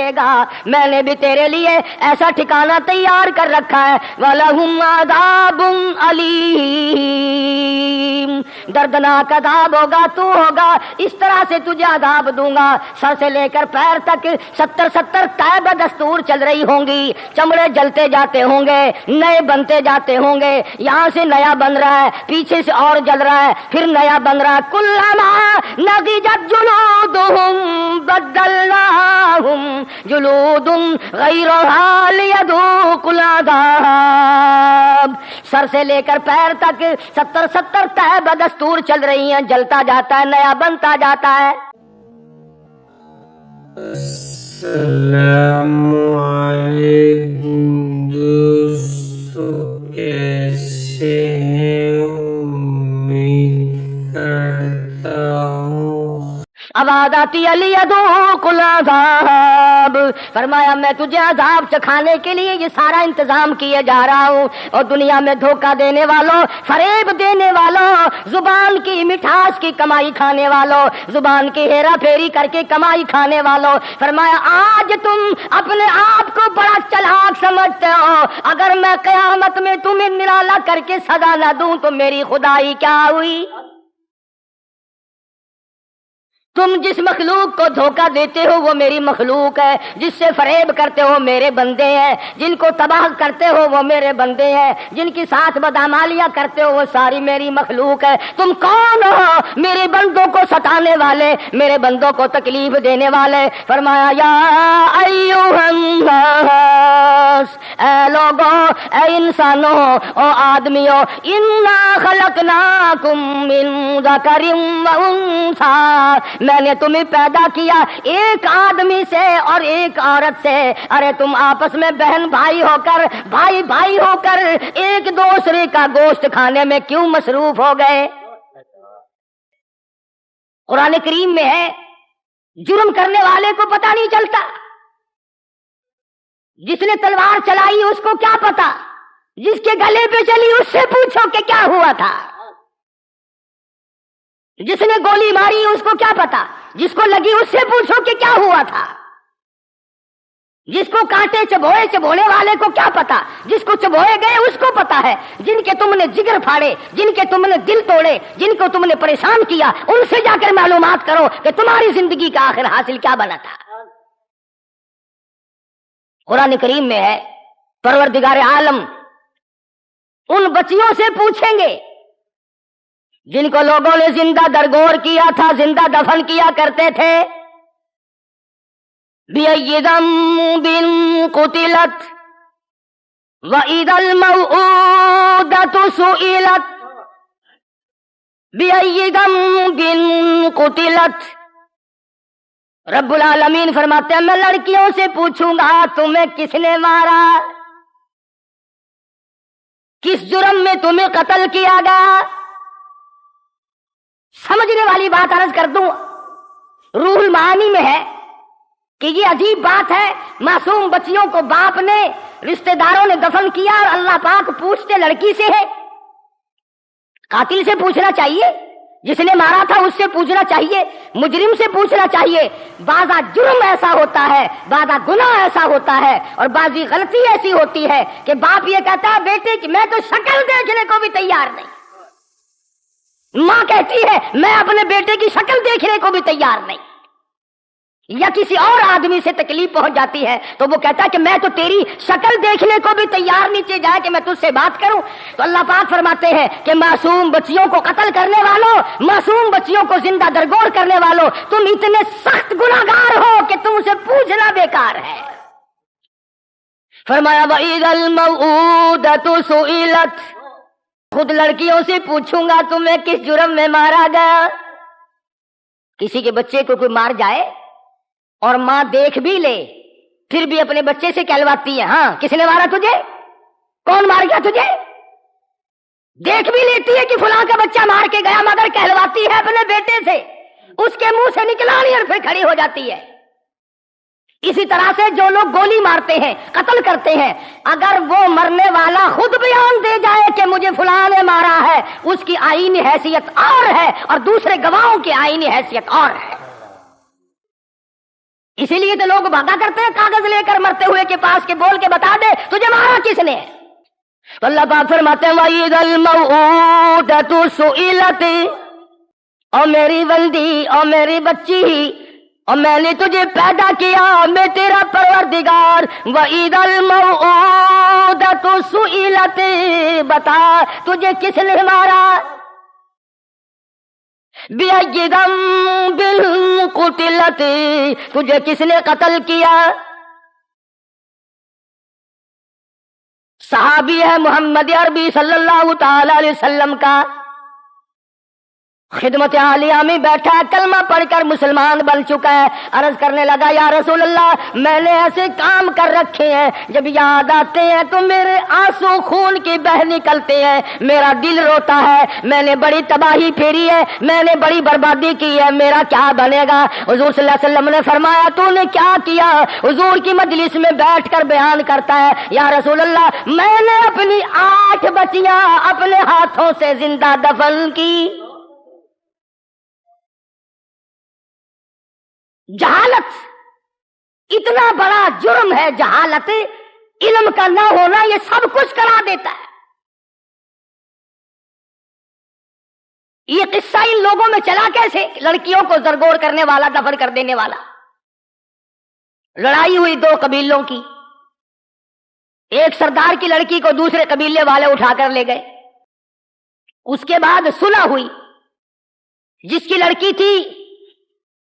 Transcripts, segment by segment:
کرے گا، میں نے بھی تیرے لیے ایسا ٹھکانہ تیار کر رکھا ہے۔ وَلَهُمْ عَذَابٌ أَلِيمٌ، دردناک عذاب ہوگا، تو ہوگا اس طرح سے تجھے عذاب دوں گا۔ سر سے لے کر پیر تک 70 تائب دستور چل رہی ہوں گی، چمڑے جلتے جاتے ہوں گے، نئے بنتے جاتے ہوں گے، یہاں سے نیا بن رہا ہے، پیچھے سے اور جل رہا ہے، پھر نیا بن رہا ہے۔ کلما نضجت جلودہم بدلناہم جلود غیرہا لیذوقوا العذاب۔ سر سے لے کر پیر تک 70 تائب دستور چل رہی ہیں، جلتا جاتا ہے، نیا بنتا جاتا ہے۔ السلام علیکم دوستو، کیسے ہیں؟ امید کرتا ہوں آواز آتی علی ذوق العذاب، فرمایا میں تجھے عذاب چکھانے کے لیے یہ سارا انتظام کیے جا رہا ہوں۔ اور دنیا میں دھوکہ دینے والوں، فریب دینے والوں، زبان کی مٹھاس کی کمائی کھانے والوں، زبان کی ہیرا پھیری کر کے کمائی کھانے والوں، فرمایا آج تم اپنے آپ کو بڑا چلاک سمجھتے ہو، اگر میں قیامت میں تمہیں نرالا کر کے سزا نہ دوں تو میری خدائی کیا ہوئی؟ تم جس مخلوق کو دھوکہ دیتے ہو وہ میری مخلوق ہے، جس سے فریب کرتے ہو میرے بندے ہیں، جن کو تباہ کرتے ہو وہ میرے بندے ہیں، جن کی ساتھ بدعمالیاں کرتے ہو وہ ساری میری مخلوق ہے۔ تم کون ہو میرے بندوں کو ستانے والے، میرے بندوں کو تکلیف دینے والے؟ فرمایا یا ایھا الناس، اے لوگوں، اے انسانوں، او آدمیوں، انا خلقناکم من ذکر و انثی، میں نے تمہیں پیدا کیا ایک آدمی سے اور ایک عورت سے۔ ارے تم آپس میں بہن بھائی ہو کر، بھائی بھائی ہو کر ایک دوسرے کا گوشت کھانے میں کیوں مصروف ہو گئے؟ قرآن کریم میں ہے جرم کرنے والے کو پتہ نہیں چلتا، جس نے تلوار چلائی اس کو کیا پتا، جس کے گلے پہ چلی اس سے پوچھو کہ کیا ہوا تھا، جس نے گولی ماری اس کو کیا پتا، جس کو لگی اس سے پوچھو کہ کیا ہوا تھا، جس کو کانٹے چبونے والے کو کیا پتا، جس کو چبوئے گئے اس کو پتا ہے۔ جن کے تم نے جگر پھاڑے، جن کے تم نے دل توڑے، جن کو تم نے پریشان کیا، ان سے جا کر معلومات کرو کہ تمہاری زندگی کا آخر حاصل کیا بنا تھا۔ قرآن کریم میں ہے پروردگار عالم ان بچیوں سے پوچھیں گے جن کو لوگوں نے زندہ درگور کیا تھا، زندہ دفن کیا کرتے تھے، بِأَيِّ ذَنبٍ قُتِلَتْ وَإِذَا الْمَوْءُودَةُ سُئِلَتْ بِأَيِّ ذَنبٍ قُتِلَتْ۔ رب العالمین فرماتے ہیں میں لڑکیوں سے پوچھوں گا تمہیں کس نے مارا، کس جرم میں تمہیں قتل کیا گیا؟ سمجھنے والی بات عرض کر دوں، روح المعانی میں ہے کہ یہ عجیب بات ہے، معصوم بچیوں کو باپ نے، رشتہ داروں نے دفن کیا اور اللہ پاک پوچھتے لڑکی سے ہے۔ قاتل سے پوچھنا چاہیے، جس نے مارا تھا اس سے پوچھنا چاہیے، مجرم سے پوچھنا چاہیے۔ بعضا جرم ایسا ہوتا ہے، بعضا گناہ ایسا ہوتا ہے، اور بعضی غلطی ایسی ہوتی ہے کہ باپ یہ کہتا ہے بیٹے کہ میں تو شکل دیکھنے کو بھی تیار نہیں، ماں کہتی ہے میں اپنے بیٹے کی شکل دیکھنے کو بھی تیار نہیں، یا کسی اور آدمی سے تکلیف پہنچ جاتی ہے تو وہ کہتا ہے کہ میں تو تیری شکل دیکھنے کو بھی تیار نیچے جائے کہ میں تجھ سے بات کروں۔ تو اللہ پاک فرماتے ہیں کہ معصوم بچیوں کو قتل کرنے والوں، معصوم بچیوں کو زندہ درگور کرنے والوں، تم اتنے سخت گناہگار ہو کہ تم سے پوچھنا بیکار ہے۔ فرمایا وَإِذَا الْمَوْءُودَةُ سُئِلَتْ، خود لڑکیوں سے پوچھوں گا تمہیں کس جرم میں مارا گیا۔ کسی کے بچے کو کوئی مار جائے اور ماں دیکھ بھی لے پھر بھی اپنے بچے سے کہلواتی ہے ہاں کس نے مارا تجھے، کون مار گیا تجھے، دیکھ بھی لیتی ہے کہ فلاں کا بچہ مار کے گیا، مگر کہلواتی ہے اپنے بیٹے سے، اس کے منہ سے نکلا نہیں اور پھر کھڑی ہو جاتی ہے۔ اسی طرح سے جو لوگ گولی مارتے ہیں، قتل کرتے ہیں، اگر وہ مرنے والا خود بیان دے جائے کہ مجھے فلاں نے مارا ہے، اس کی آئینی حیثیت اور ہے اور دوسرے گواہوں کی آئینی حیثیت اور ہے۔ اسی لیے تو لوگ بھاگا کرتے ہیں لے کر مرتے ہوئے کے پاس کے بول کے بتا دے تجھے مارا کس نے. تو اللہ پاک فرماتے ہیں وَإِذَا الْمَوْءُودَةُ سُئِلَتْ، اور میری بندی اور میری بچی، اور میں نے تجھے پیدا کیا، میں تیرا پروردگار. وَإِذَا الْمَوْءُودَةُ سُئِلَتْ، بتا تجھے کس نے مارا. بِأَيِّ ذَنبٍ قُتِلَتْ، تجھے کس نے قتل کیا. صحابی ہے محمد عربی صلی اللہ تعالی علیہ وسلم کا، خدمت عالیہ میں بیٹھا ہے، کلمہ پڑھ کر مسلمان بن چکا ہے. عرض کرنے لگا یا رسول اللہ میں نے ایسے کام کر رکھے ہیں جب یاد آتے ہیں تو میرے آنسو خون کی بہ نکلتے ہیں، میرا دل روتا ہے، میں نے بڑی تباہی پھیری ہے، میں نے بڑی بربادی کی ہے، میرا کیا بنے گا. حضور صلی اللہ علیہ وسلم نے فرمایا تو نے کیا کیا. حضور کی مجلس میں بیٹھ کر بیان کرتا ہے یا رسول اللہ میں نے اپنی 8 بچیاں اپنے ہاتھوں سے زندہ دفن کی. جہالت اتنا بڑا جرم ہے، جہالت، علم کا نہ ہونا یہ سب کچھ کرا دیتا ہے. یہ قصہ ان لوگوں میں چلا کیسے؟ لڑکیوں کو زرگوڑ کرنے والا، دفن کر دینے والا. لڑائی ہوئی 2 قبیلوں کی، ایک سردار کی لڑکی کو دوسرے قبیلے والے اٹھا کر لے گئے. اس کے بعد صلح ہوئی. جس کی لڑکی تھی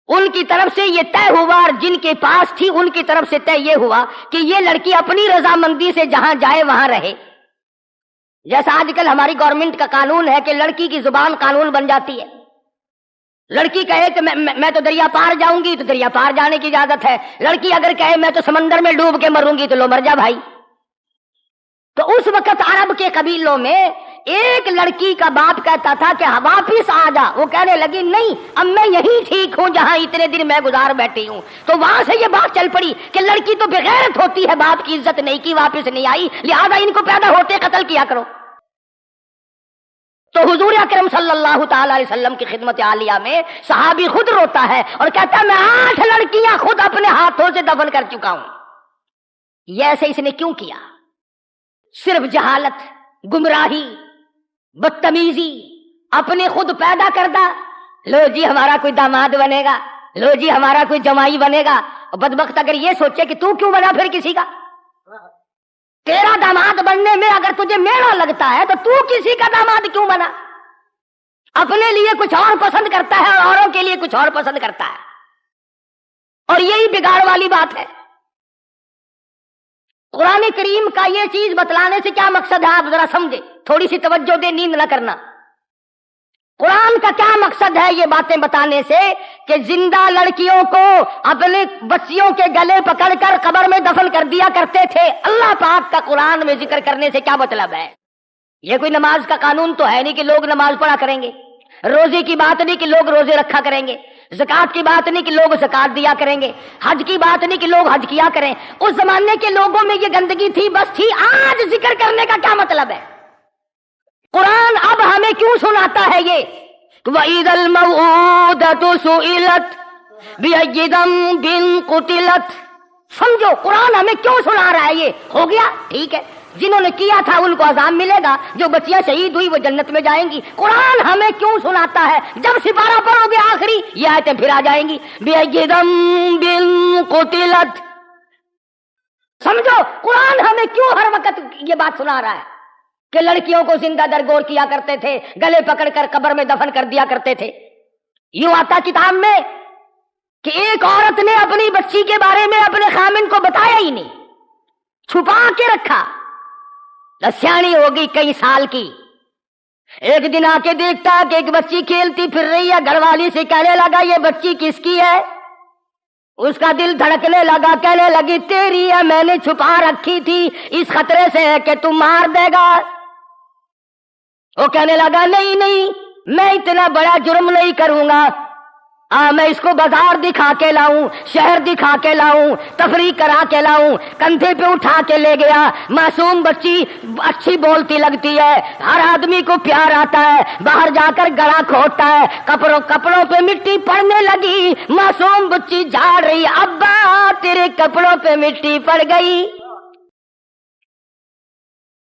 ان کی طرف سے یہ طے ہوا، اور جن کے پاس تھی ان کی طرف سے طے یہ ہوا کہ یہ لڑکی اپنی رضامندی سے جہاں جائے وہاں رہے. جیسا آج کل ہماری گورنمنٹ کا قانون ہے کہ لڑکی کی زبان قانون بن جاتی ہے. لڑکی کہے کہ میں تو دریا پار جاؤں گی تو دریا پار جانے کی اجازت ہے. لڑکی اگر کہے میں تو سمندر میں ڈوب کے مروں گی تو لو مر جا بھائی. تو اس وقت عرب کے قبیلوں میں ایک لڑکی کا باپ کہتا تھا کہ واپس آ جا. وہ کہنے لگی نہیں اب میں یہی ٹھیک ہوں جہاں اتنے دن میں گزار بیٹھی ہوں. تو وہاں سے یہ بات چل پڑی کہ لڑکی تو بغیرت ہوتی ہے، باپ کی عزت نہیں کی، واپس نہیں آئی، لہذا ان کو پیدا ہوتے قتل کیا کرو. تو حضور اکرم صلی اللہ تعالی علیہ وسلم کی خدمت عالیہ میں صحابی خود روتا ہے اور کہتا ہے میں 8 لڑکیاں خود اپنے ہاتھوں سے دفن کر چکا ہوں. یہ ایسے اس نے کیوں کیا؟ صرف جہالت، گمراہی، بدتمیزی، اپنے خود پیدا کردہ. لو جی ہمارا کوئی داماد بنے گا، لو جی ہمارا کوئی جمائی بنے گا. بدبخت اگر یہ سوچے کہ تو کیوں بنا پھر کسی کا؟ تیرا داماد بننے میں اگر تجھے میرا لگتا ہے تو کسی کا داماد کیوں بنا؟ اپنے لیے کچھ اور پسند کرتا ہے اور اوروں کے لیے کچھ اور پسند کرتا ہے، اور یہی بگاڑ والی بات ہے. قرآن کریم کا یہ چیز بتلانے سے کیا مقصد ہے آپ ذرا سمجھے، تھوڑی سی توجہ دے، نیند نہ کرنا. قرآن کا کیا مقصد ہے یہ باتیں بتانے سے کہ زندہ لڑکیوں کو اپنے بچیوں کے گلے پکڑ کر قبر میں دفن کر دیا کرتے تھے. اللہ پاک کا قرآن میں ذکر کرنے سے کیا مطلب ہے؟ یہ کوئی نماز کا قانون تو ہے نہیں کہ لوگ نماز پڑھا کریں گے، روزے کی بات نہیں کہ لوگ روزے رکھا کریں گے، زکات کی بات نہیں کہ لوگ زکات دیا کریں گے، حج کی بات نہیں کہ لوگ حج کیا کریں. اس زمانے کے لوگوں میں یہ گندگی تھی، بس تھی. آج ذکر کرنے کا کیا مطلب ہے؟ قرآن اب ہمیں کیوں سناتا ہے یہ وَإِذَا الْمَوْءُودَةُ سُئِلَتْ بِأَيِّ ذَنبٍ قُتِلَتْ؟ سمجھو قرآن ہمیں کیوں سنا رہا ہے. یہ ہو گیا ٹھیک ہے، جنہوں نے کیا تھا ان کو عذاب ملے گا، جو بچیاں شہید ہوئی وہ جنت میں جائیں گی. قرآن ہمیں کیوں سناتا ہے؟ جب سپارہ پڑھو گے آخری یہ آیتیں پھر آ جائیں گی بِأَيِّ ذَنبٍ قُتِلَتْ. سمجھو قرآن ہمیں کیوں ہر وقت یہ بات سنا رہا ہے کہ لڑکیوں کو زندہ درگور کیا کرتے تھے، گلے پکڑ کر قبر میں دفن کر دیا کرتے تھے. یوں آتا کتاب میں کہ ایک عورت نے اپنی بچی کے بارے میں اپنے خامن کو بتایا ہی نہیں، چھپا کے رکھا. سیاਣੀ ہو گئی کئی سال کی، ایک دن آ کے دیکھتا کہ ایک بچی کھیلتی پھر رہی ہے، گھر والی سے کہنے لگا یہ بچی کس کی ہے؟ اس کا دل دھڑکنے لگا، کہنے لگی تیری ہے، میں نے چھپا رکھی تھی اس خطرے سے کہ تم مار دے گا. وہ کہنے لگا نہیں نہیں میں اتنا بڑا جرم نہیں کروں گا. میں اس کو بازار دکھا کے لاؤں، شہر دکھا کے لاؤں، تفریح کرا کے لاؤں، کندھے پہ اٹھا کے لے گیا۔ معصوم بچی اچھی بولتی لگتی ہے، ہر آدمی کو پیار آتا ہے، باہر جا کر گلا کھودتا ہے، کپڑوں پہ مٹی پڑنے لگی، معصوم بچی جھاڑ رہی، ابا تیرے کپڑوں پہ مٹی پڑ گئی۔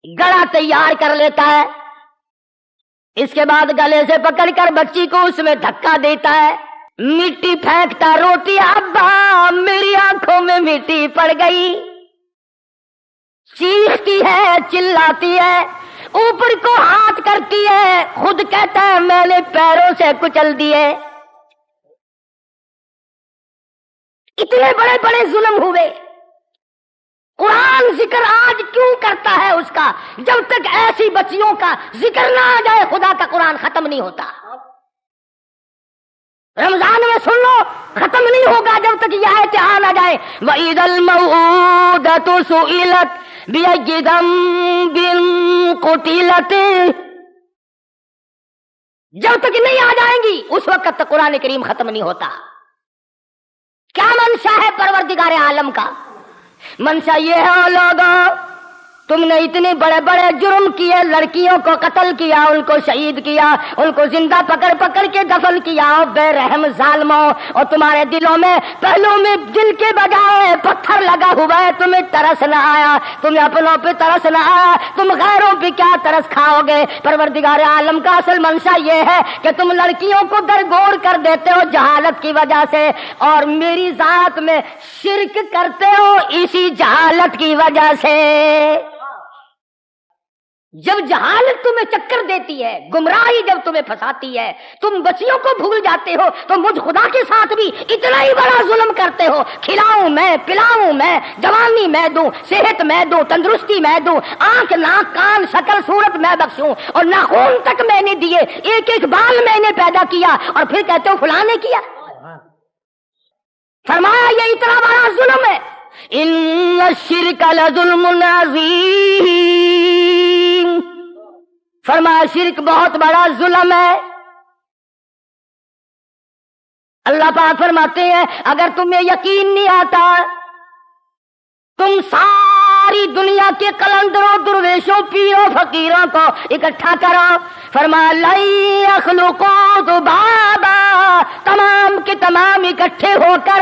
گلا تیار کر لیتا ہے، اس کے بعد گلے سے پکڑ کر بچی کو اس میں دھکا دیتا ہے، مٹی پھینکتا، روتی، ابا میری آنکھوں میں مٹی پڑ گئی، چیختی ہے، چلاتی ہے، اوپر کو ہاتھ کرتی ہے، خود کہتا ہے میں نے پیروں سے کچل دیے۔ اتنے بڑے بڑے ظلم ہوئے، قرآن ذکر آج کیوں کرتا ہے اس کا؟ جب تک ایسی بچیوں کا ذکر نہ آ جائے خدا کا قرآن ختم نہیں ہوتا۔ رمضان میں سن لو، ختم نہیں ہوگا جب تک یہ آیت آ جائے، وَإِذَا الْمَوْءُودَةُ سُئِلَتْ بِأَيِّ ذَنبٍ قُتِلَتْ، جب تک نہیں آ جائیں گی اس وقت تک قرآن کریم ختم نہیں ہوتا۔ کیا منشا ہے پروردگار عالم کا؟ منشا یہ ہے لوگوں، تم نے اتنے بڑے بڑے جرم کیے، لڑکیوں کو قتل کیا، ان کو شہید کیا، ان کو زندہ پکڑ پکڑ کے دفن کیا، بے رحم ظالموں، اور تمہارے دلوں میں، پہلوں میں دل کے بجائے پتھر لگا ہوا ہے، تمہیں ترس نہ آیا، تمہیں اپنوں پہ ترس نہ آیا، تم غیروں پہ کیا ترس کھاؤ گے؟ پروردگار عالم کا اصل منشا یہ ہے کہ تم لڑکیوں کو درگور کر دیتے ہو جہالت کی وجہ سے، اور میری ذات میں شرک کرتے ہو اسی جہالت کی وجہ سے۔ جب جہالت تمہیں چکر دیتی ہے، گمراہی جب تمہیں پھنساتی ہے، تم بچیوں کو بھول جاتے ہو، تو مجھ خدا کے ساتھ بھی اتنا ہی بڑا ظلم کرتے ہو۔ کھلاؤں میں، پلاؤں میں، جوانی میں دوں، صحت میں دوں، تندرستی میں دوں، آنکھ ناک کان شکل صورت میں بخشوں، اور ناخون تک میں نے دیے، ایک ایک بال میں نے پیدا کیا، اور پھر کہتے ہو فلاں نے کیا۔ فرمایا یہ اتنا بڑا ظلم ہے، ان الشرک لظلم عظیم، فرمایا شرک بہت بڑا ظلم ہے۔ اللہ پاک فرماتے ہیں اگر تمہیں یقین نہیں آتا، تم ساری دنیا کے قلندروں، درویشوں، پیروں، فقیروں کو اکٹھا کرو، فرمایا لا یخلقوا ذبابا، تمام کے تمام اکٹھے ہو کر،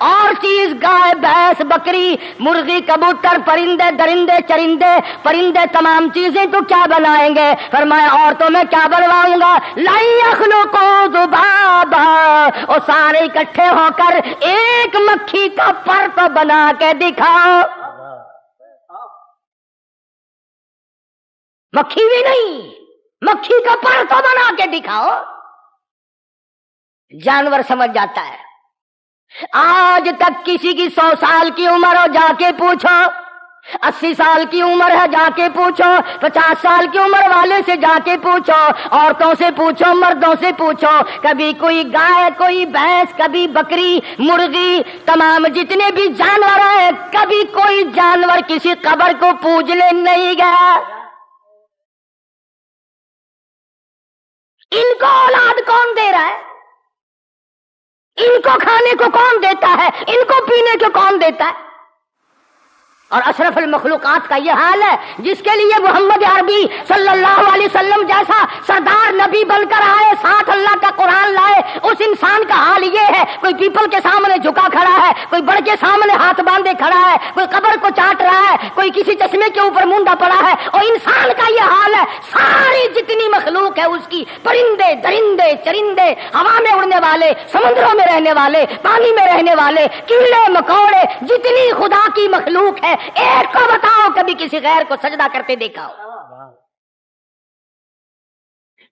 اور چیز گائے، بھینس، بکری، مرغی، کبوتر، پرندے، درندے، چرندے، پرندے، تمام چیزیں تو کیا بنائیں گے؟ فرمایا اور تو میں کیا بنواؤں گا؟ لا یخلقوا ذبابا، اور سارے اکٹھے ہو کر ایک مکھی کا پر تو بنا کے دکھاؤ۔ مکھی بھی نہیں، مکھی کا پر تو بنا کے دکھاؤ۔ جانور سمجھ جاتا ہے۔ آج تک کسی کی 100 سال کی عمر ہو جا کے پوچھو، 80 سال کی عمر ہے جا کے پوچھو، 50 سال کی عمر والے سے جا کے پوچھو، عورتوں سے پوچھو، مردوں سے پوچھو، کبھی کوئی گائے، کوئی بھینس، کبھی بکری، مرغی، تمام جتنے بھی جانور ہیں، کبھی کوئی جانور کسی قبر کو پوجنے نہیں گیا۔ ان کو اولاد کون دے رہا ہے؟ ان کو کھانے کو کون دیتا ہے؟ ان کو پینے کو کون دیتا ہے؟ اور اشرف المخلوقات کا یہ حال ہے، جس کے لیے محمد عربی صلی اللہ علیہ وسلم جیسا سردار نبی بن کر آئے، ساتھ اللہ کا قرآن لائے، اس انسان کا حال یہ ہے، کوئی پیپل کے سامنے جھکا کھڑا ہے، کوئی بڑ کے سامنے ہاتھ باندھے کھڑا ہے، کوئی قبر کو چاٹ رہا ہے، کوئی کسی چشمے کے اوپر مونڈا پڑا ہے، اور انسان کا یہ حال ہے۔ ساری جتنی مخلوق ہے اس کی، پرندے، درندے، چرندے، ہوا میں اڑنے والے، سمندروں میں رہنے والے، پانی میں رہنے والے، کیڑے مکوڑے، جتنی خدا کی مخلوق ہے، ایک کو بتاؤ کبھی کسی غیر کو سجدہ کرتے دیکھا ہو؟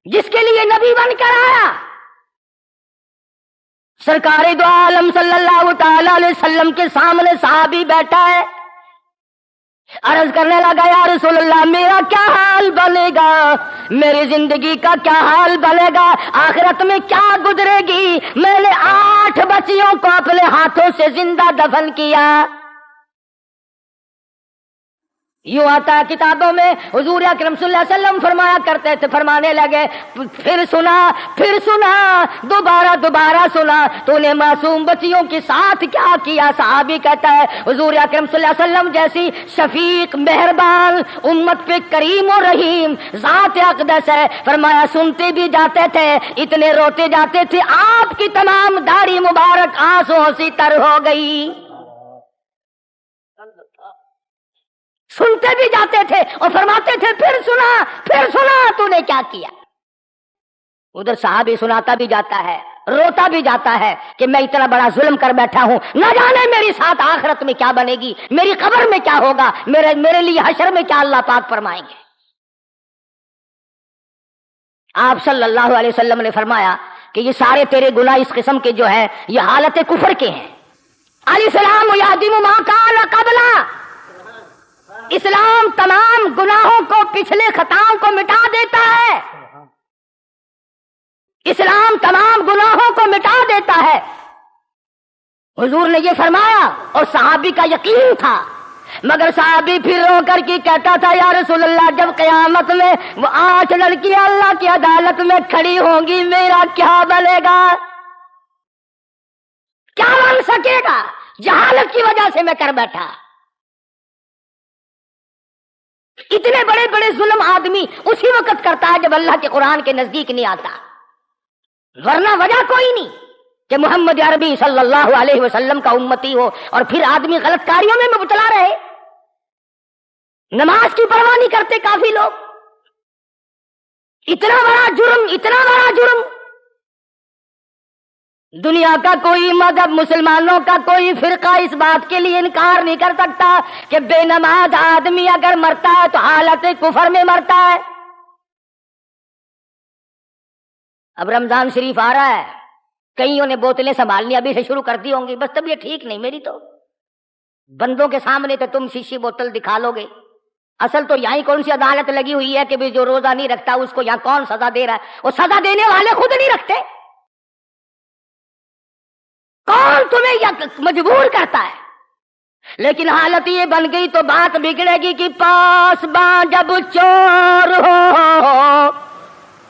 جس کے لیے نبی بن کر آیا، سرکار دو عالم صلی اللہ تعالی علیہ وسلم کے سامنے صحابی بیٹھا ہے، عرض کرنے لگا یا رسول اللہ میرا کیا حال بنے گا، میری زندگی کا کیا حال بنے گا، آخرت میں کیا گزرے گی؟ میں نے 8 بچیوں کو اپنے ہاتھوں سے زندہ دفن کیا، یوں آتا ہے کتابوں میں، حضور اکرم صلی اللہ علیہ وسلم فرمایا کرتے تھے، فرمانے لگے پھر سنا دوبارہ سنا، تو نے معصوم بچیوں کے ساتھ کیا کیا؟ صحابی کہتا ہے حضور اکرم صلی اللہ علیہ وسلم جیسی شفیق مہربان امت پہ کریم و رحیم ذات اقدس ہے، فرمایا سنتے بھی جاتے تھے، اتنے روتے جاتے تھے، آپ کی تمام داڑھی مبارک آنسوؤں سے تر ہو گئی۔ سنتے بھی جاتے تھے اور فرماتے تھے پھر سنا تو نے کیا کیا؟ ادھر صحابی سناتا بھی جاتا ہے، روتا بھی جاتا ہے کہ میں اتنا بڑا ظلم کر بیٹھا ہوں، نہ جانے میری ساتھ آخرت میں کیا بنے گی، میری قبر میں کیا ہوگا، میرے لیے حشر میں کیا اللہ پاک فرمائیں گے۔ آپ صلی اللہ علیہ وسلم نے فرمایا کہ یہ سارے تیرے گناہ اس قسم کے جو ہیں یہ حالت کفر کے ہیں۔ علیہ السلام یادم ما کان قبلا، اسلام تمام گناہوں کو، پچھلے خطاؤں کو مٹا دیتا ہے، اسلام تمام گناہوں کو مٹا دیتا ہے۔ حضور نے یہ فرمایا اور صحابی کا یقین تھا، مگر صحابی پھر رو کر کے کہتا تھا یا رسول اللہ جب قیامت میں وہ 8 لڑکیاں اللہ کی عدالت میں کھڑی ہوں گی میرا کیا بنے گا؟ کیا بن سکے گا؟ جہالت کی وجہ سے میں کر بیٹھا۔ اتنے بڑے بڑے ظلم آدمی اسی وقت کرتا ہے جب اللہ کے قرآن کے نزدیک نہیں آتا، ورنہ وجہ کوئی نہیں کہ محمد عربی صلی اللہ علیہ وسلم کا امتی ہو اور پھر آدمی غلط کاریوں میں مبتلا رہے۔ نماز کی پرواہ نہیں کرتے کافی لوگ، اتنا بڑا جرم۔ دنیا کا کوئی مذہب، مسلمانوں کا کوئی فرقہ اس بات کے لیے انکار نہیں کر سکتا کہ بے نماز آدمی اگر مرتا ہے تو حالت کفر میں مرتا ہے۔ اب رمضان شریف آ رہا ہے، کئیوں نے بوتلیں سنبھالنی ابھی سے شروع کر دی ہوں گی، بس طبیعت ٹھیک نہیں میری، تو بندوں کے سامنے تو تم شیشی بوتل دکھا لو گے، اصل تو یہاں کون سی عدالت لگی ہوئی ہے کہ بھی جو روزہ نہیں رکھتا اس کو یہاں کون سزا دے رہا ہے؟ وہ سزا دینے والے خود نہیں رکھتے، کون تمہیں مجبور کرتا ہے؟ لیکن حالت یہ بن گئی تو بات بگڑے گی کہ پاسباں جب چور ہو،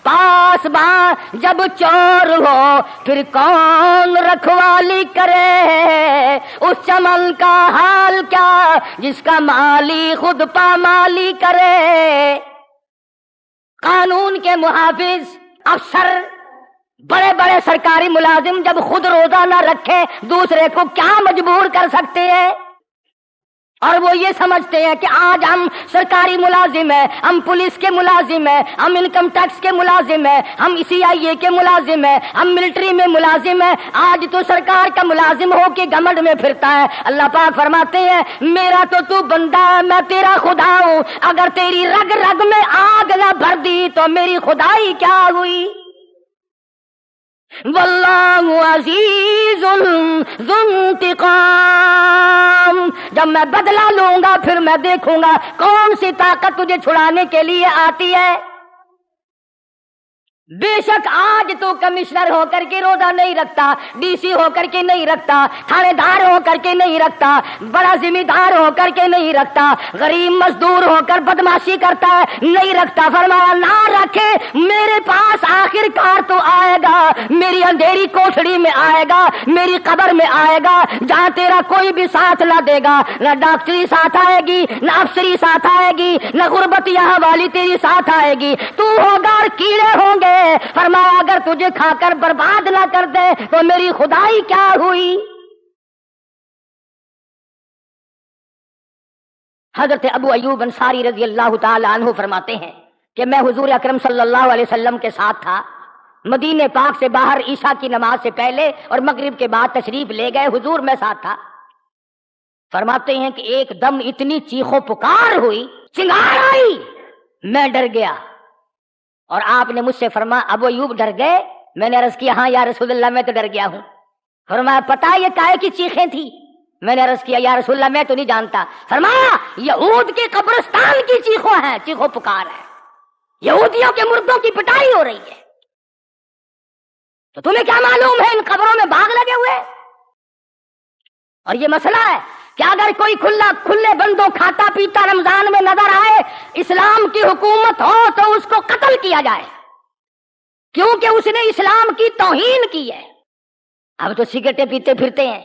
پاسباں جب چور ہو پھر کون رکھوالی کرے؟ اس چمن کا حال کیا جس کا مالی خود پامالی کرے؟ قانون کے محافظ افسر، بڑے بڑے سرکاری ملازم جب خود روزہ نہ رکھے دوسرے کو کیا مجبور کر سکتے ہیں؟ اور وہ یہ سمجھتے ہیں کہ آج ہم سرکاری ملازم ہیں، ہم پولیس کے ملازم ہیں، ہم انکم ٹیکس کے ملازم ہیں، ہم CIA کے ملازم ہیں، ہم ملٹری میں ملازم ہیں، آج تو سرکار کا ملازم ہو کے گھمنڈ میں پھرتا ہے۔ اللہ پاک فرماتے ہیں میرا تو بندہ ہے، میں تیرا خدا ہوں، اگر تیری رگ رگ میں آگ نہ بھر دی تو میری خدائی کیا ہوئی؟ واللہ عزیز ذو انتقام، جب میں بدلہ لوں گا پھر میں دیکھوں گا کون سی طاقت تجھے چھڑانے کے لیے آتی ہے۔ بے شک آج تو کمشنر ہو کر کے روزہ نہیں رکھتا، DC ہو کر کے نہیں رکھتا، تھانے دار ہو کر کے نہیں رکھتا، بڑا ذمہ دار ہو کر کے نہیں رکھتا، غریب مزدور ہو کر بدماشی کرتا ہے نہیں رکھتا۔ فرمایا نہ رکھے، میرے پاس آخر کار تو آئے گا، میری اندھیری کوٹھڑی میں آئے گا، میری قبر میں آئے گا، جہاں تیرا کوئی بھی ساتھ نہ دے گا، نہ ڈاکٹری ساتھ آئے گی، نہ افسری ساتھ آئے گی، نہ غربت یہاں والی تیری ساتھ آئے گی، تو ہوگا اور کیڑے ہوں گے۔ فرمایا اگر تجھے کھا کر برباد نہ کر دے تو میری خدائی کیا ہوئی؟ حضرت ابو ایوب انصاری رضی اللہ تعالی عنہ فرماتے ہیں کہ میں حضور اکرم صلی اللہ علیہ وسلم کے ساتھ تھا، مدینے پاک سے باہر عشاء کی نماز سے پہلے اور مغرب کے بعد تشریف لے گئے، حضور میں ساتھ تھا۔ فرماتے ہیں کہ ایک دم اتنی چیخو پکار ہوئی، چنگار آئی، میں ڈر گیا، اور آپ نے مجھ سے فرمایا ابو ایوب ڈر گئے؟ میں نے عرض کیا ہاں یا رسول اللہ میں تو ڈر گیا ہوں۔ فرمایا پتہ یہ کائے کی چیخیں تھی؟ میں نے عرض کیا یا رسول اللہ میں تو نہیں جانتا۔ فرمایا یہود کے قبرستان کی چیخوں ہیں، چیخو پکار ہے، یہودیوں کے مردوں کی پٹائی ہو رہی ہے، تو تمہیں کیا معلوم ہے ان قبروں میں باغ لگے ہوئے؟ اور یہ مسئلہ ہے کہ اگر کوئی کھلے بندوں کھاتا پیتا رمضان میں نظر آئے، اسلام کی حکومت ہو تو اس کو قتل کیا جائے، کیونکہ اس نے اسلام کی توہین کی ہے۔ اب تو سگریٹیں پیتے پھرتے ہیں،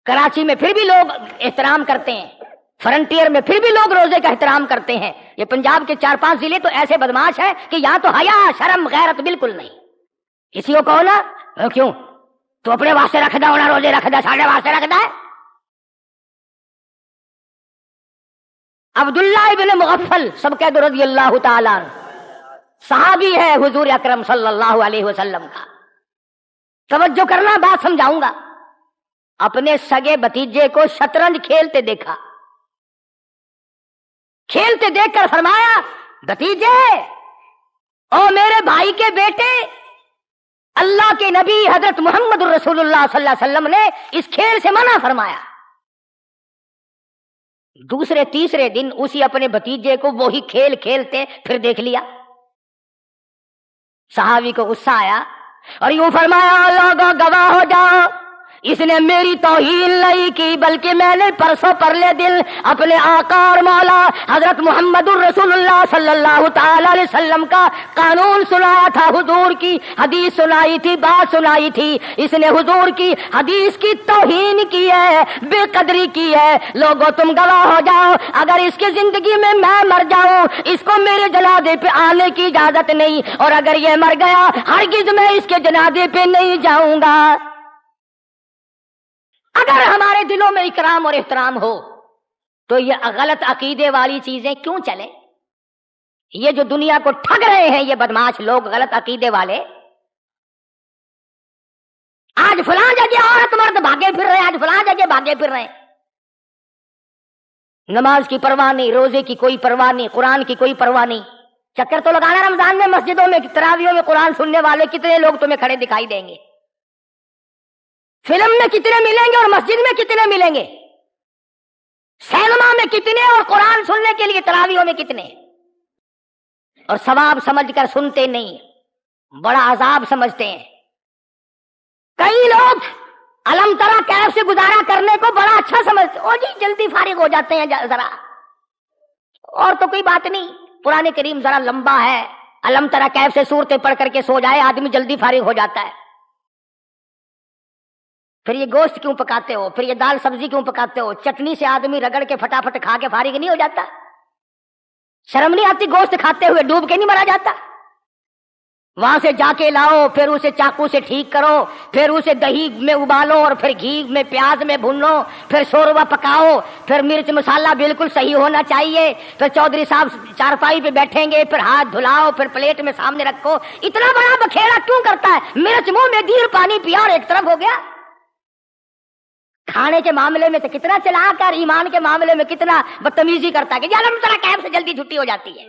کراچی میں پھر بھی لوگ احترام کرتے ہیں، فرنٹیئر میں پھر بھی لوگ روزے کا احترام کرتے ہیں۔ یہ پنجاب کے 4-5 ضلع تو ایسے بدماش ہیں کہ یہاں تو حیا شرم غیرت بالکل نہیں۔ کسی کو کہو نا کیوں تو اپنے واسطے رکھ دا ہونا، روزے رکھ دا، ساڑھے واسطے رکھ دا ہے۔ عبداللہ ابن مغفل سبقید رضی اللہ تعالیٰ صحابی ہے حضور اکرم صلی اللہ علیہ وسلم کا۔ توجہ کرنا، بات سمجھاؤں گا۔ اپنے سگے بھتیجے کو شطرنج کھیلتے دیکھا، کھیلتے دیکھ کر فرمایا، بھتیجے او میرے بھائی کے بیٹے، اللہ کے نبی حضرت محمد رسول اللہ صلی اللہ علیہ وسلم نے اس کھیل سے منع فرمایا۔ دوسرے تیسرے دن اسی اپنے بھتیجے کو وہی کھیل کھیلتے پھر دیکھ لیا۔ صحابی کو غصہ آیا اور یوں فرمایا، لوگوں گواہ ہو جاؤ، اس نے میری توہین نہیں کی، بلکہ میں نے پرسوں پرلے دن اپنے آقا اور مولا حضرت محمد الرسول اللہ صلی اللہ تعالی علیہ وسلم کا قانون سنایا تھا، حضور کی حدیث سنائی تھی، بات سنائی تھی۔ اس نے حضور کی حدیث کی توہین کی ہے، بے قدری کی ہے۔ لوگوں تم گواہ ہو جاؤ، اگر اس کی زندگی میں مر جاؤں، اس کو میرے جنازے پہ آنے کی اجازت نہیں، اور اگر یہ مر گیا ہرگز میں اس کے جنازے پہ نہیں جاؤں گا۔ اگر ہمارے دلوں میں اکرام اور احترام ہو تو یہ غلط عقیدے والی چیزیں کیوں چلے؟ یہ جو دنیا کو ٹھگ رہے ہیں یہ بدماش لوگ غلط عقیدے والے، آج فلاں جگہ عورت مرد بھاگے پھر رہے، آج فلاں جگہ بھاگے پھر رہے، نماز کی پرواہ نہیں، روزے کی کوئی پرواہ نہیں، قرآن کی کوئی پرواہ نہیں۔ چکر تو لگانا رمضان میں مسجدوں میں تراویحوں میں قرآن سننے والے کتنے لوگ تمہیں کھڑے دکھائی دیں گے؟ فلم میں کتنے ملیں گے اور مسجد میں کتنے ملیں گے؟ سینما میں کتنے اور قرآن سننے کے لیے تراویحوں میں کتنے؟ اور ثواب سمجھ کر سنتے نہیں، بڑا عذاب سمجھتے ہیں۔ کئی لوگ علم ترا کیف سے گزارا کرنے کو بڑا اچھا سمجھتے، او جی جلدی فارغ ہو جاتے ہیں ذرا، اور تو کوئی بات نہیں، قرآن کریم ذرا لمبا ہے، علم ترا کیف سے سورتیں پڑھ کر کے سو جائے آدمی جلدی فارغ ہو جاتا ہے۔ پھر یہ گوشت کیوں پکاتے ہو، پھر یہ دال سبزی کیوں پکاتے ہو؟ چٹنی سے آدمی رگڑ کے فٹافٹ کھا کے فارغ نہیں ہو جاتا؟ شرم نہیں آتی گوشت کھاتے ہوئے ڈوب کے نہیں مرا جاتا؟ وہاں سے جا کے لاؤ، پھر اسے چاقو سے ٹھیک کرو، پھر اسے دہی میں ابالو، اور پھر گھی میں پیاز میں بھونو، پھر شوربہ پکاؤ، پھر مرچ مسالہ بالکل صحیح ہونا چاہیے، پھر چودھری صاحب چارپائی پہ بیٹھیں گے، پھر ہاتھ دھلاؤ، پھر پلیٹ میں سامنے رکھو۔ اتنا بڑا بکھیڑا کیوں کرتا ہے؟ مرچ منہ میں دیر پانی پیا اور ایک طرف ہو گیا۔ کھانے کے معاملے میں تو کتنا چلاک اور ایمان کے معاملے میں کتنا بدتمیزی کرتا ہے کہ جانم طرح کیب سے جلدی چھٹی ہو جاتی ہے۔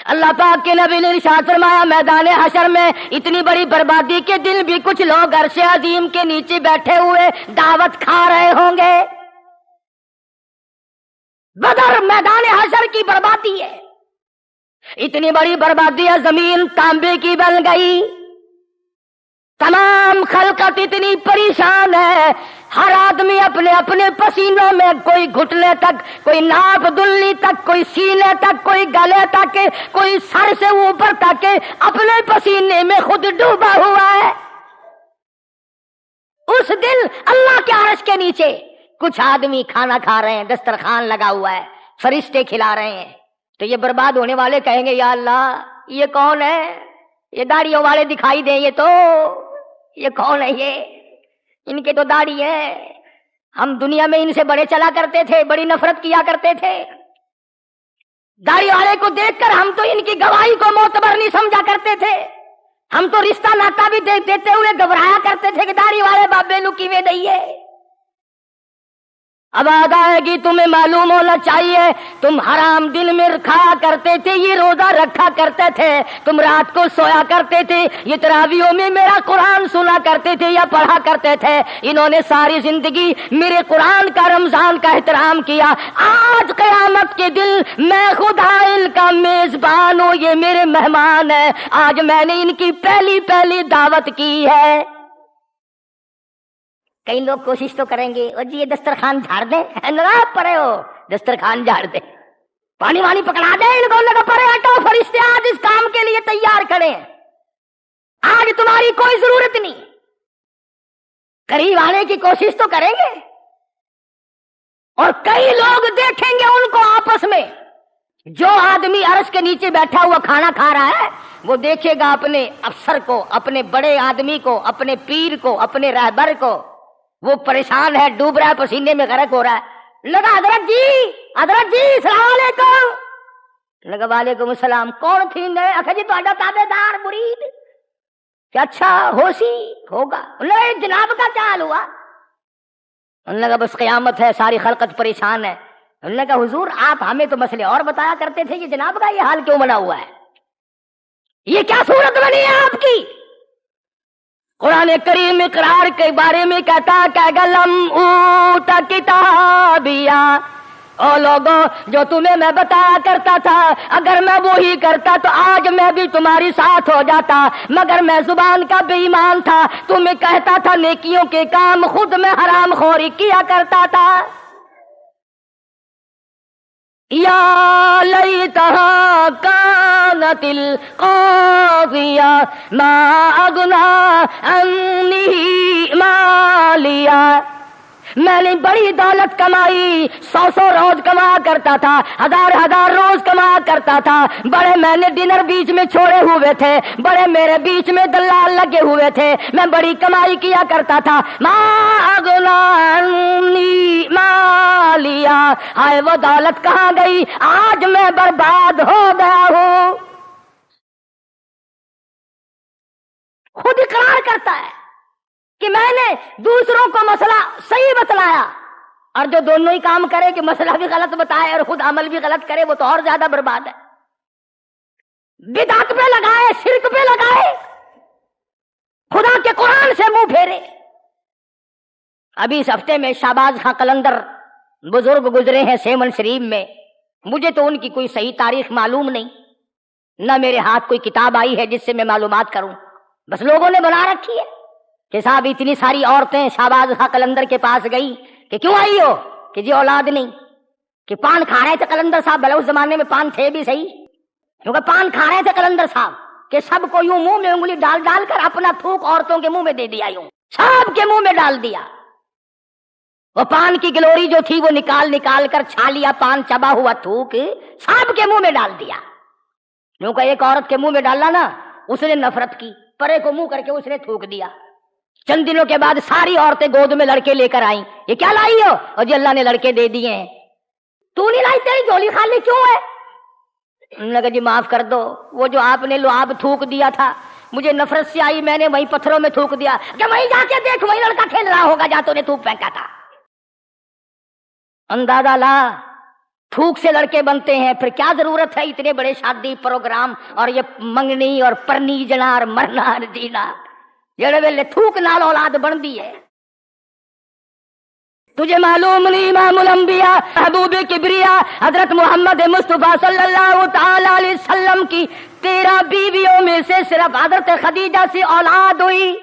اللہ پاک کے نبی نے ارشاد فرمایا، میدان حشر میں اتنی بڑی بربادی کے دن بھی کچھ لوگ عرش عظیم کے نیچے بیٹھے ہوئے دعوت کھا رہے ہوں گے۔ بدر میدان حشر کی بربادی ہے، اتنی بڑی بربادی ہے، زمین تانبے کی بن گئی، تمام خلقت اتنی پریشان ہے، ہر آدمی اپنے اپنے پسینوں میں، کوئی گھٹنے تک، کوئی ناپ دلنی تک، کوئی سینے تک، کوئی گلے تک، کوئی سر سے اوپر تک اپنے پسینے میں خود ڈوبا ہوا ہے۔ اس دن اللہ کے عرش کے نیچے کچھ آدمی کھانا کھا رہے ہیں، دسترخوان لگا ہوا ہے، فرشتے کھلا رہے ہیں، تو یہ برباد ہونے والے کہیں گے، یا اللہ یہ کون ہے؟ یہ داڑھیوں والے دکھائی دیں، یہ کون ہے؟ یہ ان کے تو داڑھی ہے، ہم دنیا میں ان سے بڑے چلا کرتے تھے، بڑی نفرت کیا کرتے تھے، داڑھی والے کو دیکھ کر ہم تو ان کی گواہی کو معتبر نہیں سمجھا کرتے تھے، ہم تو رشتہ ناتا بھی دیتے ہوئے گھبرایا کرتے تھے کہ داڑھی والے بابے لکی میں نہیں ہے۔ اب بات آئے گی، تمہیں معلوم ہونا چاہیے، تم حرام دن میں کھایا کرتے تھے، یہ روزہ رکھا کرتے تھے، تم رات کو سویا کرتے تھے، یہ تراویحوں میں میرا قرآن سنا کرتے تھے یا پڑھا کرتے تھے، انہوں نے ساری زندگی میرے قرآن کا، رمضان کا احترام کیا۔ آج قیامت کے دن میں خدا ان کا میزبان ہوں، یہ میرے مہمان ہیں، آج میں نے ان کی پہلی دعوت کی ہے۔ کئی لوگ کوشش تو کریں گے اور جی یہ دسترخوان جھاڑ دیں، ناراض پڑے ہو دسترخوان جھاڑ دیں، پانی وانی پکڑا دیں ان کو، لگا پڑے ہٹو، فرشتے آج اس کام کے لیے تیار کھڑے ہیں، آج تمہاری کوئی ضرورت نہیں، قریب آنے کی کوشش تو کریں گے۔ اور کئی لوگ دیکھیں گے ان کو آپس میں، جو آدمی عرش کے نیچے بیٹھا ہوا کھانا کھا رہا ہے وہ دیکھے گا اپنے افسر کو، اپنے بڑے آدمی کو، اپنے پیر کو، اپنے رہبر کو، وہ پریشان ہے، ڈوب رہا ہے، پسینے میں غرق ہو رہا ہے، لگا حضرت جی السلام علیکم، لگا وعلیکم السلام، کون تھی نے؟ اکھا جی تہاڈا تابع دار مرید، کہ اچھا ہوسی ہوگا، نہیں جناب کا کیا حال ہوا؟ انہوں نے کہا بس قیامت ہے، ساری خلقت پریشان ہے۔ انہوں نے کہا حضور آپ ہمیں تو مسئلے اور بتایا کرتے تھے، یہ جناب کا یہ حال کیوں بنا ہوا ہے، یہ کیا صورت بنی ہے آپ کی؟ قرآن کریم اقرار کے بارے میں کہتا کہ گلم اوت کتابیا، او لوگوں جو تمہیں میں بتایا کرتا تھا اگر میں وہی کرتا تو آج میں بھی تمہاری ساتھ ہو جاتا، مگر میں زبان کا بے ایمان تھا، تمہیں کہتا تھا نیکیوں کے کام، خود میں حرام خوری کیا کرتا تھا۔ یا لیتہا کانت القاضیہ ما اغنی عنی مالیہ، میں نے بڑی دولت کمائی، 100 روز کما کرتا تھا، 1000 روز کما کرتا تھا، بڑے میں نے ڈنر بیچ میں چھوڑے ہوئے تھے، بڑے میرے بیچ میں دلال لگے ہوئے تھے، میں بڑی کمائی کیا کرتا تھا، ما اغنی عنی مالیہ، ہائے وہ دولت کہاں گئی، آج میں برباد ہو گیا ہوں۔ خود اقرار کرتا ہے کہ میں نے دوسروں کو مسئلہ صحیح بتلایا، اور جو دونوں ہی کام کرے کہ مسئلہ بھی غلط بتائے اور خود عمل بھی غلط کرے وہ تو اور زیادہ برباد ہے، بدعت پہ لگائے، شرک پہ لگائے، خدا کے قرآن سے منہ پھیرے۔ ابھی اس ہفتے میں شہباز خان قلندر بزرگ گزرے ہیں سیمن شریف میں، مجھے تو ان کی کوئی صحیح تاریخ معلوم نہیں، نہ میرے ہاتھ کوئی کتاب آئی ہے جس سے میں معلومات کروں، بس لوگوں نے بنا رکھی ہے کہ صاحب اتنی ساری عورتیں شہباز خان قلندر کے پاس گئی کہ کیوں آئی ہو، کہ جی اولاد نہیں، کہ پان کھا رہے تھے قلندر صاحب، بھلے اس زمانے میں پان تھے بھی صحیح، کیونکہ پان کھا رہے تھے قلندر صاحب کہ سب کو یوں منہ میں انگلی ڈال ڈال کر اپنا تھوک عورتوں کے منہ میں دے دیا، یوں سب کے منہ میں ڈال دیا، وہ پان کی گلوری جو تھی وہ نکال نکال کر چھا لیا، پان چبا ہوا تھوک سب کے منہ میں ڈال دیا، کیونکہ ایک عورت کے منہ میں ڈالا نا اس نے نفرت کی، پرے کو منہ کر کے اس نے تھوک دیا۔ چند دنوں کے بعد ساری عورتیں گود میں لڑکے لے کر آئیں، یہ کیا لائی ہو؟ اور جی اللہ نے لڑکے دے دیے ہیں۔ تو نہیں لائی، تیری جھولی خالی کیوں ہے؟ انہوں نے کہا جی معاف کر دو، وہ جو آپ نے لعاب تھوک دیا تھا مجھے نفرت سے آئی، میں نے وہیں پتھروں میں تھوک دیا، کہ وہیں جا کے دیکھ وہیں لڑکا کھیل رہا ہوگا جہاں تو نے تھوک پھینکا تھا۔ اندازہ لا، تھوک سے لڑکے بنتے ہیں، پھر کیا ضرورت ہے اتنے بڑے شادی پروگرام اور یہ منگنی اور پرنی جنا اور مرنا اور جینا، جڑے ویلے تھوک نال اولاد بندی ہے۔ تجھے معلوم نہیں امام الانبیاء محبوب کبریا حضرت محمد مصطفیٰ صلی اللہ تعالی علیہ وسلم کی 13 بیویوں میں سے صرف حضرت خدیجہ سے اولاد ہوئی،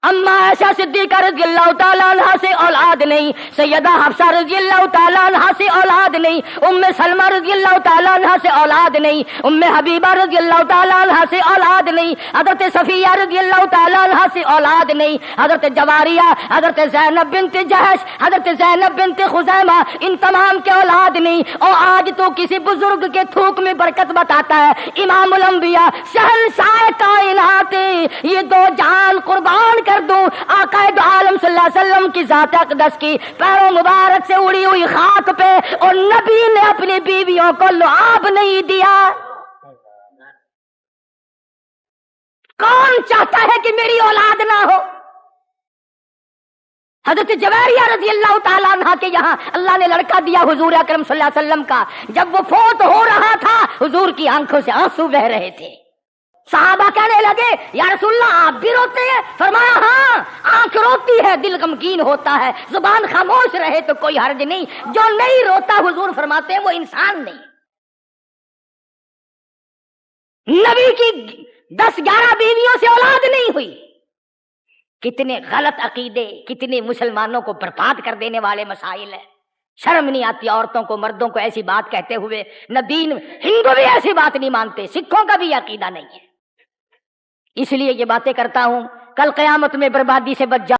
اما عائشہ صدیقہ رضی اللہ تعالیٰ عنہ سے اولاد نہیں، سیدہ حفصہ رضی اللہ تعالیٰ عنہ سے اولاد نہیں، ام سلمہ رضی اللہ تعالیٰ عنہ سے اولاد نہیں، ام حبیبہ رضی اللہ تعالیٰ عنہ سے اولاد نہیں، حضرت صفیہ رضی اللہ تعالیٰ عنہ سے اولاد نہیں، حضرت جواریہ، حضرت زینب بنت جہش، حضرت زینب بنت خزیمہ، ان تمام کے اولاد نہیں، اور آج تو کسی بزرگ کے تھوک میں برکت بتاتا ہے۔ امام الانبیاء شہنشاہ کائنات، یہ 2 جان قربان کر دوں آقا دو عالم صلی اللہ علیہ وسلم کی ذات اقدس کی پیروں مبارک سے اڑی ہوئی خاک پہ، اور نبی نے اپنی بیویوں کو لعاب نہیں دیا۔ کون چاہتا ہے کہ میری اولاد نہ ہو؟ حضرت جویریہ رضی اللہ تعالیٰ عنہ کے یہاں اللہ نے لڑکا دیا حضور اکرم صلی اللہ علیہ وسلم کا، جب وہ فوت ہو رہا تھا حضور کی آنکھوں سے آنسو بہ رہے تھے، صحابہ کہنے لگے یا رسول اللہ آپ بھی روتے ہیں؟ فرمایا ہاں، آنکھ روتی ہے دل غمگین ہوتا ہے، زبان خاموش رہے تو کوئی حرج نہیں، جو نہیں روتا حضور فرماتے ہیں وہ انسان نہیں۔ نبی کی 10-11 بیویوں سے اولاد نہیں ہوئی، کتنے غلط عقیدے، کتنے مسلمانوں کو برباد کر دینے والے مسائل ہیں۔ شرم نہیں آتی عورتوں کو، مردوں کو ایسی بات کہتے ہوئے؟ نہ دین، ہندو بھی ایسی بات نہیں مانتے، سکھوں کا بھی عقیدہ نہیں ہے۔ اس لیے یہ باتیں کرتا ہوں، کل قیامت میں بربادی سے بچ جا